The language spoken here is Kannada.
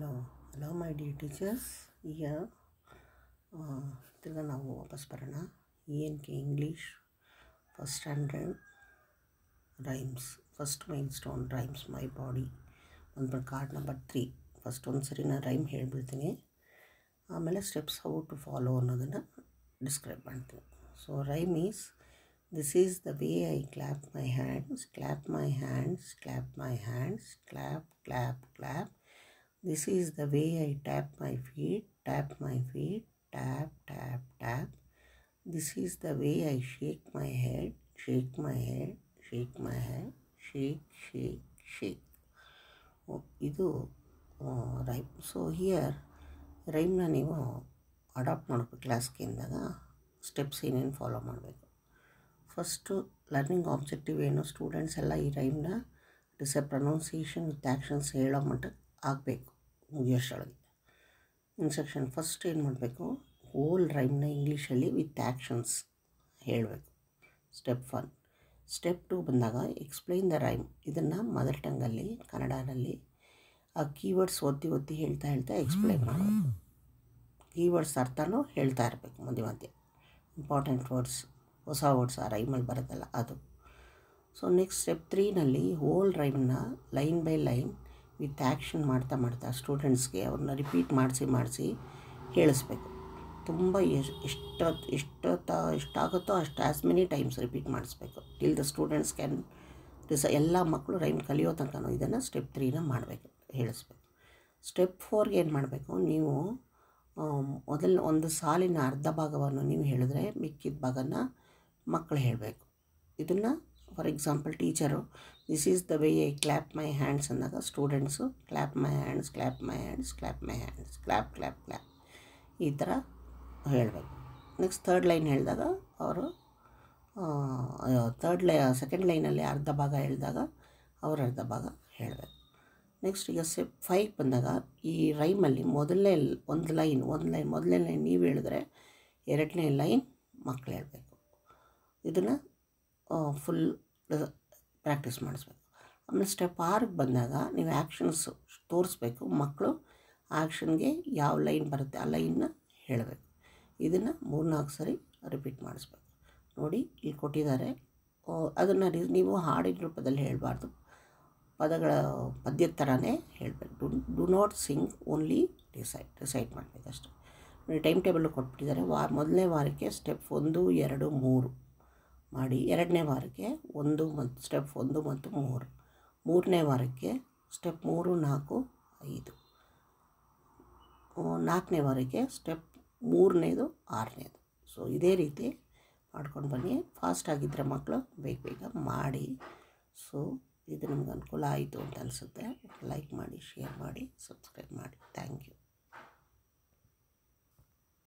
Hello my dear teachers. ಈಗ ತಿರ್ಗಾ ನಾವು ವಾಪಸ್ ಬರೋಣ. ENK English first standard rhymes, first milestone rhymes my body ಒಂದು ಕಾರ್ಡ್ ನಂಬರ್ 3. ಫಸ್ಟ್ ಒಂದು ಸರಿ ನಾನು ರೈಮ್ ಹೇಳಿಬಿಡ್ತೀನಿ, ಆಮೇಲೆ ಸ್ಟೆಪ್ಸ್ ಹೌ ಟು ಫಾಲೋ ಅನ್ನೋದನ್ನು ಡಿಸ್ಕ್ರೈಬ್ ಮಾಡ್ತೀನಿ. So rhyme is: this is the way I clap my hands, clap my hands, clap my hands, clap clap clap. This is the way I tap my feet, tap my feet, tap, tap, tap. This is the way I shake my head, shake my head, shake my head, shake, shake, shake. ಇದು ರೈಮ್. ಸೊ ಹಿಯರ್ ರೈಮ್ನ ನೀವು ಅಡಾಪ್ಟ್ ಮಾಡಬೇಕು. ಕ್ಲಾಸ್ಗೆ ಇಂದಾಗ ಸ್ಟೆಪ್ಸ್ ಏನೇನು ಫಾಲೋ ಮಾಡಬೇಕು. ಫಸ್ಟು ಲರ್ನಿಂಗ್ ಆಬ್ಜೆಕ್ಟಿವ್ ಏನು, ಸ್ಟೂಡೆಂಟ್ಸ್ ಎಲ್ಲ ಈ ರೈಮ್ನ ಪ್ರೊನೌನ್ಸಿಯೇಷನ್ ವಿತ್ ಆ್ಯಕ್ಷನ್ಸ್ ಹೇಳೋ ಮಟ್ಟಕ್ಕೆ ಆಗಬೇಕು ಮುಗಿಯೋಷ್ಟೊಳಗೆ. ಇನ್ಸ್ಟ್ರಕ್ಷನ್: ಫಸ್ಟ್ ಏನು ಮಾಡಬೇಕು, ಹೋಲ್ ರೈಮ್ನ ಇಂಗ್ಲೀಷಲ್ಲಿ ವಿತ್ ಆ್ಯಕ್ಷನ್ಸ್ ಹೇಳಬೇಕು. ಸ್ಟೆಪ್ 1. ಸ್ಟೆಪ್ 2 ಬಂದಾಗ ಎಕ್ಸ್ಪ್ಲೈನ್ ದ ರೈಮ್. ಇದನ್ನು ಮದರ್ ಟಂಗಲ್ಲಿ ಕನ್ನಡನಲ್ಲಿ ಆ ಕೀವರ್ಡ್ಸ್ ಒತ್ತಿ ಹೇಳ್ತಾ ಎಕ್ಸ್ಪ್ಲೈನ್ ಮಾಡಬೇಕು. ಕೀವರ್ಡ್ಸ್ ಅರ್ಥನೂ ಹೇಳ್ತಾ ಇರಬೇಕು ಮಧ್ಯೆ ಮಧ್ಯೆ. ಇಂಪಾರ್ಟೆಂಟ್ ವರ್ಡ್ಸ್, ಹೊಸ ವರ್ಡ್ಸ್ ಆ ರೈಮಲ್ಲಿ ಬರುತ್ತಲ್ಲ ಅದು. ಸೊ ನೆಕ್ಸ್ಟ್ ಸ್ಟೆಪ್ 3ನಲ್ಲಿ ಹೋಲ್ ರೈಮ್ನ line by line with action ಮಾಡ್ತಾ ಸ್ಟೂಡೆಂಟ್ಸ್ಗೆ ಅವ್ರನ್ನ ರಿಪೀಟ್ ಮಾಡಿಸಿ ಹೇಳಿಸ್ಬೇಕು. ತುಂಬ ಎಷ್ಟಾಗುತ್ತೋ ಅಷ್ಟು ಆ್ಯಸ್ ಮೆನಿ ಟೈಮ್ಸ್ ರಿಪೀಟ್ ಮಾಡಿಸ್ಬೇಕು ಟಿಲ್ ದ ಸ್ಟೂಡೆಂಟ್ಸ್ ಕ್ಯಾನ್ ಎಲ್ಲ ಮಕ್ಕಳು ರೈಮ್ ಕಲಿಯೋ ತನಕ ಇದನ್ನು ಸ್ಟೆಪ್ 3ನ ಮಾಡಬೇಕು, ಹೇಳಿಸ್ಬೇಕು. ಸ್ಟೆಪ್ 4ಗೆ ಏನು ಮಾಡಬೇಕು, ನೀವು ಒಂದು ಸಾಲಿನ ಅರ್ಧ ಭಾಗವನ್ನು ನೀವು ಹೇಳಿದ್ರೆ ಮಿಕ್ಕಿದ ಭಾಗನ ಮಕ್ಕಳು ಹೇಳಬೇಕು. ಇದನ್ನು for example teacher this is the way I clap my hands ಅಂದಾಗ students clap my hands, clap my hands, clap my hands, clap clap clap ಈ ಥರ ಹೇಳಬೇಕು. ನೆಕ್ಸ್ಟ್ ಥರ್ಡ್ ಲೈನ್ ಹೇಳಿದಾಗ ಅವರು ಸೆಕೆಂಡ್ ಲೈನಲ್ಲಿ ಅರ್ಧ ಭಾಗ ಹೇಳಿದಾಗ ಅವರು ಅರ್ಧ ಭಾಗ ಹೇಳಬೇಕು. ನೆಕ್ಸ್ಟ್ ಈಗ ಸ್ಟೆಪ್ 5 ಬಂದಾಗ ಈ ರೈಮಲ್ಲಿ ಮೊದಲನೇ ಲೈನ್ ನೀವು ಹೇಳಿದ್ರೆ ಎರಡನೇ ಲೈನ್ ಮಕ್ಕಳು ಹೇಳಬೇಕು. ಇದನ್ನು ಫುಲ್ ಪ್ರಾಕ್ಟೀಸ್ ಮಾಡಿಸ್ಬೇಕು. ಆಮೇಲೆ ಸ್ಟೆಪ್ 6ಗೆ ಬಂದಾಗ ನೀವು ಆ್ಯಕ್ಷನ್ಸ್ ತೋರಿಸ್ಬೇಕು. ಮಕ್ಕಳು ಆ್ಯಕ್ಷನ್ಗೆ ಯಾವ ಲೈನ್ ಬರುತ್ತೆ ಆ ಲೈನ್ನ ಹೇಳಬೇಕು. ಇದನ್ನು 3-4 ಸರಿ ರಿಪೀಟ್ ಮಾಡಿಸ್ಬೇಕು. ನೋಡಿ ಇಲ್ಲಿ ಕೊಟ್ಟಿದ್ದಾರೆ, ಅದನ್ನು ನೀವು ಹಾಡಿನ ರೂಪದಲ್ಲಿ ಹೇಳಬಾರ್ದು, ಪದ್ಯದ ಥರನೇ ಹೇಳಬೇಕು. Do not sing, only recite ಮಾಡಬೇಕು ಅಷ್ಟೇ. ನೋಡಿ ಟೈಮ್ ಟೇಬಲ್ಲು ಕೊಟ್ಬಿಟ್ಟಿದ್ದಾರೆ. ಮೊದಲನೇ ವಾರಕ್ಕೆ ಸ್ಟೆಪ್ 1, 2, 3 ಮಾಡಿ, ಎರಡನೇ ವಾರಕ್ಕೆ ಸ್ಟೆಪ್ 1 ಮತ್ತು 3, ಮೂರನೇ ವಾರಕ್ಕೆ ಸ್ಟೆಪ್ 3, 4, 5, ನಾಲ್ಕನೇ ವಾರಕ್ಕೆ ಸ್ಟೆಪ್ 3ನೇದು 6ನೇದು. ಸೊ ಇದೇ ರೀತಿ ಮಾಡ್ಕೊಂಡು ಬನ್ನಿ. ಫಾಸ್ಟಾಗಿದ್ದರೆ ಮಕ್ಕಳು ಬೇಗ ಮಾಡಿ. ಸೊ ಇದು ನಮ್ಗೆ ಅನುಕೂಲ ಆಯಿತು ಅಂತ ಅನಿಸುತ್ತೆ. ಲೈಕ್ ಮಾಡಿ, ಶೇರ್ ಮಾಡಿ, ಸಬ್ಸ್ಕ್ರೈಬ್ ಮಾಡಿ. Thank you.